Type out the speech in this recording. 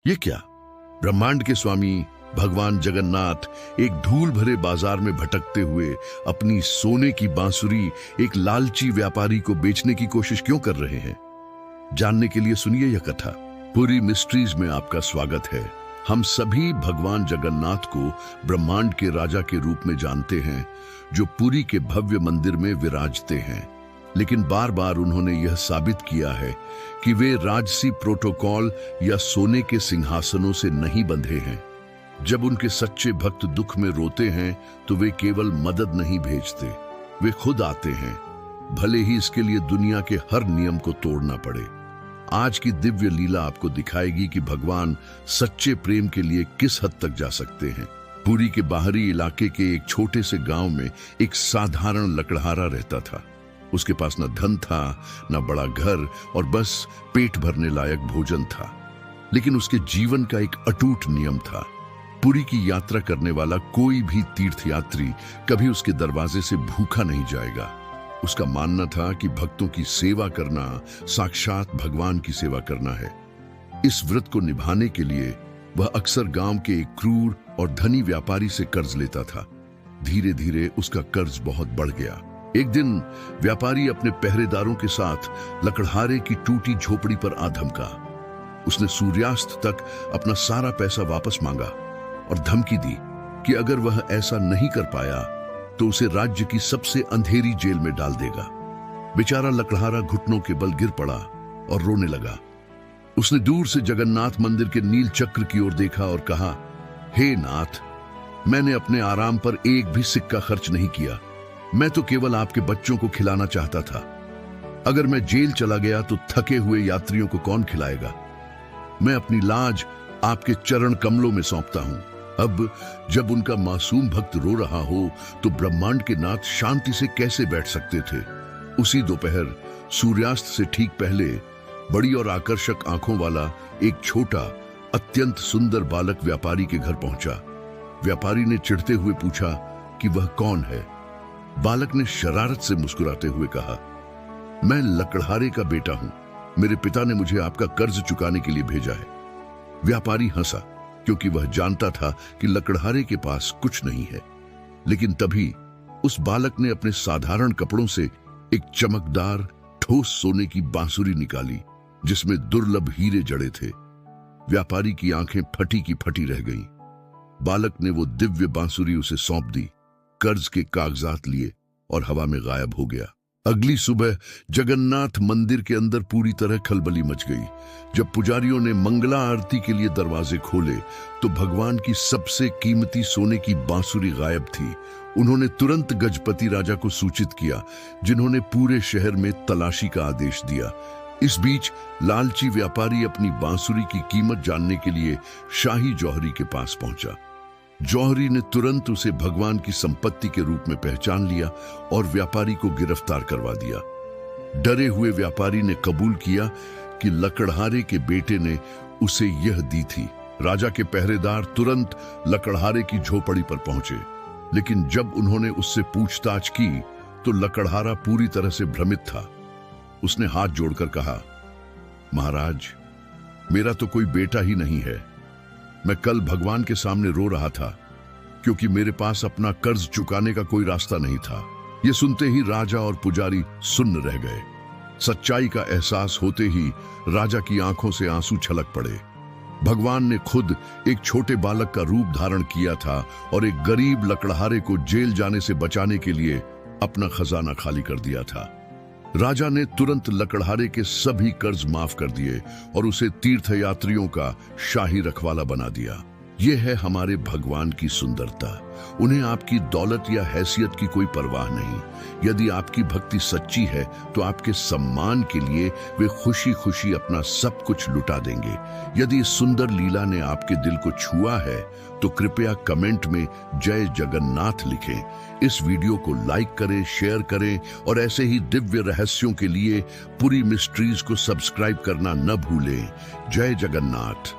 ये क्या? ब्रह्मांड के स्वामी भगवान जगन्नाथ एक धूल भरे बाजार में भटकते हुए अपनी सोने की बांसुरी एक लालची व्यापारी को बेचने की कोशिश क्यों कर रहे हैं? जानने के लिए सुनिए यह कथा। पूरी मिस्ट्रीज में आपका स्वागत है। हम सभी भगवान जगन्नाथ को ब्रह्मांड के राजा के रूप में जानते हैं, जो पुरी के भव्य मंदिर में विराजते हैं। लेकिन बार बार उन्होंने यह साबित किया है कि वे राजसी प्रोटोकॉल या सोने के सिंहासनों से नहीं बंधे हैं। जब उनके सच्चे भक्त दुख में रोते हैं तो वे केवल मदद नहीं भेजते, वे खुद आते हैं, भले ही इसके लिए दुनिया के हर नियम को तोड़ना पड़े। आज की दिव्य लीला आपको दिखाएगी कि भगवान सच्चे प्रेम के लिए किस हद तक जा सकते हैं। पुरी के बाहरी इलाके के एक छोटे से गांव में एक साधारण लकड़हारा रहता था। उसके पास न धन था, न बड़ा घर, और बस पेट भरने लायक भोजन था। लेकिन उसके जीवन का एक अटूट नियम था। पुरी की यात्रा करने वाला कोई भी तीर्थयात्री कभी उसके दरवाजे से भूखा नहीं जाएगा। उसका मानना था कि भक्तों की सेवा करना साक्षात भगवान की सेवा करना है। इस व्रत को निभाने के लिए वह अक्सर गांव के एक क्रूर और धनी व्यापारी से कर्ज लेता था। धीरे धीरे उसका कर्ज बहुत बढ़ गया। एक दिन व्यापारी अपने पहरेदारों के साथ लकड़हारे की टूटी झोपड़ी पर आ धमका। उसने सूर्यास्त तक अपना सारा पैसा वापस मांगा और धमकी दी कि अगर वह ऐसा नहीं कर पाया तो उसे राज्य की सबसे अंधेरी जेल में डाल देगा। बेचारा लकड़हारा घुटनों के बल गिर पड़ा और रोने लगा। उसने दूर से जगन्नाथ मंदिर के नील चक्र की ओर देखा और कहा, हे नाथ, मैंने अपने आराम पर एक भी सिक्का खर्च नहीं किया। मैं तो केवल आपके बच्चों को खिलाना चाहता था। अगर मैं जेल चला गया तो थके हुए यात्रियों को कौन खिलाएगा? मैं अपनी लाज आपके चरण कमलों में सौंपता हूं। अब जब उनका मासूम भक्त रो रहा हो तो ब्रह्मांड के नाथ शांति से कैसे बैठ सकते थे? उसी दोपहर सूर्यास्त से ठीक पहले बड़ी और आकर्षक आंखों वाला एक छोटा अत्यंत सुंदर बालक व्यापारी के घर पहुंचा। व्यापारी ने चिढ़ते हुए पूछा कि वह कौन है। बालक ने शरारत से मुस्कुराते हुए कहा, मैं लकड़हारे का बेटा हूं। मेरे पिता ने मुझे आपका कर्ज चुकाने के लिए भेजा है। व्यापारी हंसा, क्योंकि वह जानता था कि लकड़हारे के पास कुछ नहीं है। लेकिन तभी उस बालक ने अपने साधारण कपड़ों से एक चमकदार ठोस सोने की बांसुरी निकाली, जिसमें दुर्लभ हीरे जड़े थे। व्यापारी की आंखें फटी की फटी रह गईं। बालक ने वो दिव्य बांसुरी उसे सौंप दी, कर्ज के कागजात लिए और हवा में गायब हो गया। अगली सुबह जगन्नाथ मंदिर के अंदर पूरी तरह खलबली मच गई। जब पुजारियों ने मंगला आरती के लिए दरवाजे खोले तो भगवान की सबसे कीमती सोने की बांसुरी गायब थी। उन्होंने तुरंत गजपति राजा को सूचित किया, जिन्होंने पूरे शहर में तलाशी का आदेश दिया। इस बीच लालची व्यापारी अपनी बांसुरी की कीमत जानने के लिए शाही जौहरी के पास पहुंचा। जौहरी ने तुरंत उसे भगवान की संपत्ति के रूप में पहचान लिया और व्यापारी को गिरफ्तार करवा दिया। डरे हुए व्यापारी ने कबूल किया कि लकड़हारे के बेटे ने उसे यह दी थी। राजा के पहरेदार तुरंत लकड़हारे की झोपड़ी पर पहुंचे, लेकिन जब उन्होंने उससे पूछताछ की तो लकड़हारा पूरी तरह से भ्रमित था। उसने हाथ जोड़कर कहा, महाराज, मेरा तो कोई बेटा ही नहीं है। मैं कल भगवान के सामने रो रहा था क्योंकि मेरे पास अपना कर्ज चुकाने का कोई रास्ता नहीं था। यह सुनते ही राजा और पुजारी सुन्न रह गए। सच्चाई का एहसास होते ही राजा की आंखों से आंसू छलक पड़े। भगवान ने खुद एक छोटे बालक का रूप धारण किया था और एक गरीब लकड़हारे को जेल जाने से बचाने के लिए अपना खजाना खाली कर दिया था। राजा ने तुरंत लकड़हारे के सभी कर्ज माफ कर दिए और उसे तीर्थयात्रियों का शाही रखवाला बना दिया। यह है हमारे भगवान की सुंदरता। उन्हें आपकी दौलत या हैसियत की कोई परवाह नहीं। यदि आपकी भक्ति सच्ची है तो आपके सम्मान के लिए वे खुशी खुशी अपना सब कुछ लुटा देंगे। यदि इस सुंदर लीला ने आपके दिल को छुआ है तो कृपया कमेंट में जय जगन्नाथ लिखें। इस वीडियो को लाइक करें, शेयर करें और ऐसे ही दिव्य रहस्यों के लिए पुरी मिस्ट्रीज को सब्सक्राइब करना न भूलें। जय जगन्नाथ।